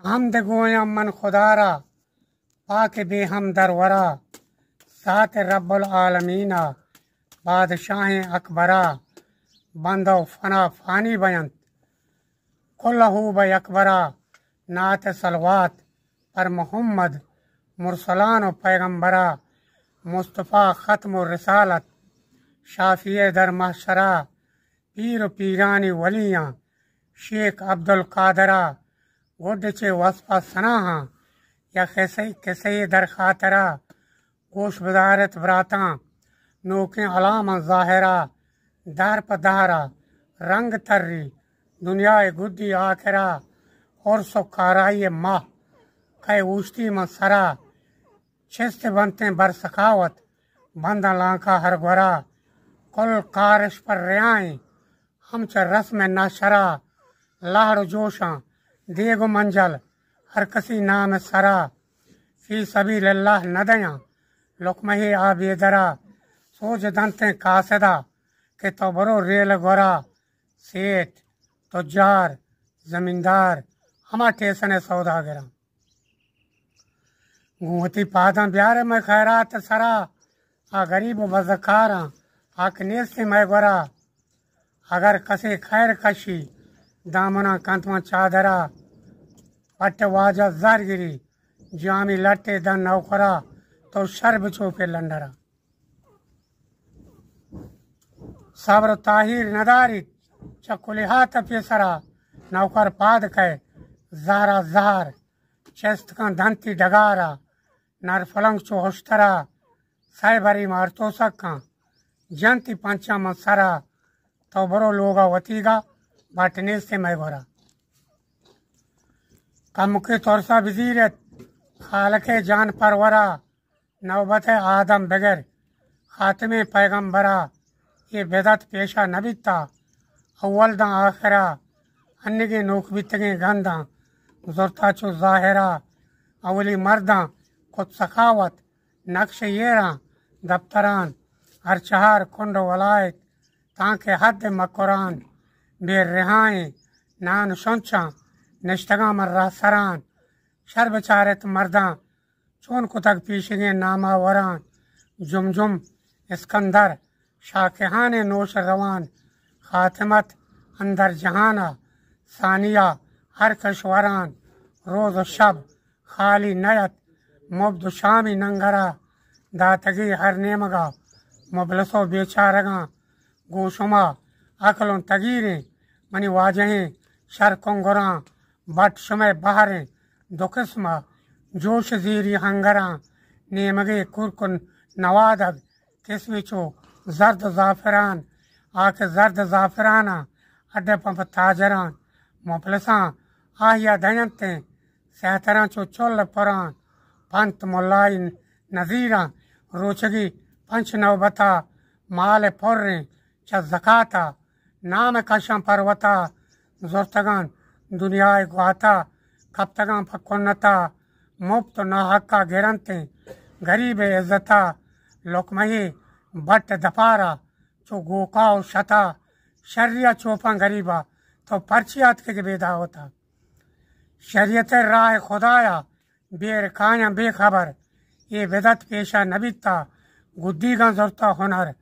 हमद गोयम मन खुदारा पाक बेहम दरवरा सात रब्बुल आलमीना बादशाह अकबरा बंदो फना फानी बयंत कुल्लहू ब अकबरा नात सलवात पर मोहम्मद मुरसलान व पैगम्बरा मुस्तफ़ा ख़त्म रिसालत शाफ़िए दर महशरा पीर पीरानी वलियाँ शेख अब्दुल कादरा गुडचे वसफ़ा सनाहा या किसे दर खातरा गोश बदारत बरातां नोके अलाम ज़ाहिरा दार पदारा रंग तर्री दुनिया गुद्दी आखिरा और सुखाराई माह कै उश्ती मसरा छिस्त बनते बर सखावत बंदा लांका हर गोरा कुल कारश पर रियाएं हम च रस्म नाशरा लाड़ जोशां देग मंजल हर कसी नाम सरा फी सबीलिल्लाह नदयां लुकमहे आबेदरा सोच दंते कासदा के तो बरो रेल गोरा सेठ तुजार जमींदार हमा टेसने सौदागरा घूमती पादा ब्यारे में खैरात सरा आ गरीब बजकारा आकने से मैं गोरा अगर कसे खैर कशी दामना कंतवा चादरा पट वाजा जारगिरी जामी लट्टे दन नौकरा तो शर्ब चोपे लंडरा सब्र ताहिर नदारी चकुलिहात पेसरा नौकर पाद कै ज़ारा ज़हार चेस्त का धंती डगारा नर फलंग चो होश्तरा साइबरी मारतो सक्का जंती पंचा मसरा तो बरो लोगा वतीगा बाटने से मैं गोरा कम के तोरसा वजीरत खालके जान परवरा नौबत आदम बगैर खातमे पैगम्बरा ये बेदत पेशा नबिता अव्वल दा आखिरा अन्नगे नोक बितगे गंदा ज़ुरता चो ज़ाहिरा अवली मर्दा खुद सखावत नक्श येरा दफ्तरान हर चहार कुंड वलायत ताके हद मकुरान बे रिहाएं नान शुंचा निश्तगा मर्रा सरान शर बेचारत मर्दा चोन कुतक पीशगे नामा वरान जुमजुम इस्कंदर शाकिहाने नोश रवान खातिमत अंदर जहाना सानिया हर कशवरान रोज़ शब खाली नयत मुब्द शामी नंगरा दातगी हर नेमगा मुबलसो बेचारगा गोशुमा अकलों तगीरें मनी वाजहें शर कुंगुरा बट शुमे बहरें दुकिस्मा जोश जीरी हंगरा नेमगे कुरकुन नवादग किस्मी चो जर्द ज़ाफ़रान आके जर्द ज़ाफ़राना अड्डे पंप ताजरान मुफलसा आहिया दयंते सहतरा चो चुल पुरान पंत मुल्लाई नज़ीरा रोचगी पंच नौबता माल पुर्रें च ज़काता नाम कशं परवता ज़ुर्तगान दुनियाए गुआता कप्तगां फकुन्नता मुफ्त नाहक्का गिरंते गरीब इज्जता लुकमही बट दपारा चो गोकाओ शता शर्रिया चोपा गरीबा तो पर्चियात के बेदा होता शरीयत राह खुदाया बेर काया बेखबर ये बेदत पेशा नबिता गुद्दीगा ज़ुरता हुनर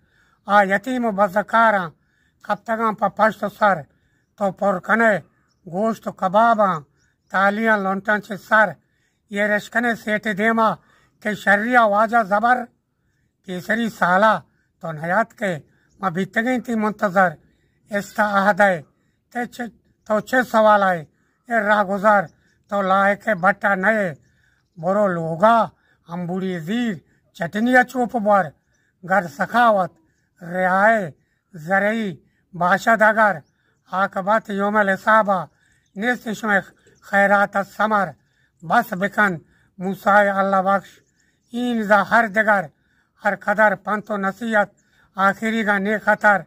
आ यतीम बज़कारा कप्तगा पश्त सर तो पुरकने गोश्त कबाबा तालियां लौटन से सर ये रश्कने सेठ देमा के शर्रिया वाजा ज़बर केसरी साला तो नयात के माँ बीतगई थी मुंतज़र इस्ता आहदे तो छे सवाल आए ए राह गुजार तो लाए के बट्टा नए बोरो लोगा अम्बुड़ी जीर चटनिया चोप बर गर सखावत रियाए जरई बाशद अगर आकबत योमल हिसाबा निस्म खैरात समर बस बिकन मूसाए अल्लाह बख्श इन जा हर दिगर हर कदर पंतो नसीहत आखिरी का ने खतर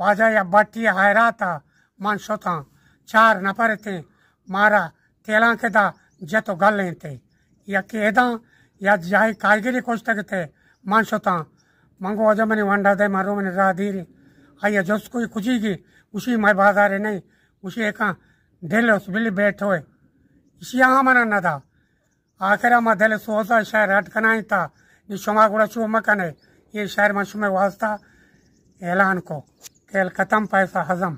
वाजा या बट्टी हैराता मन शुता चार नफर थे मारा तेला के दा जतो गलें थे या केदा या जाई कारीगरी कोष्टक थे मन शुता मंगो अजमनी वंडा दे मारो मनी राधीरी आइए जोस कोई खुशी की उसी मैं बाजार नहीं उसी एक ढेल उस बिल्ली बैठ हुए شیعہ من ندا آخر ما دل سوزا شہر ہٹ کنائی تا یہ شما گوڑا چو مکنے یہ شہر میں شما واسطہ اعلان کو کہ ختم پیسہ ہضم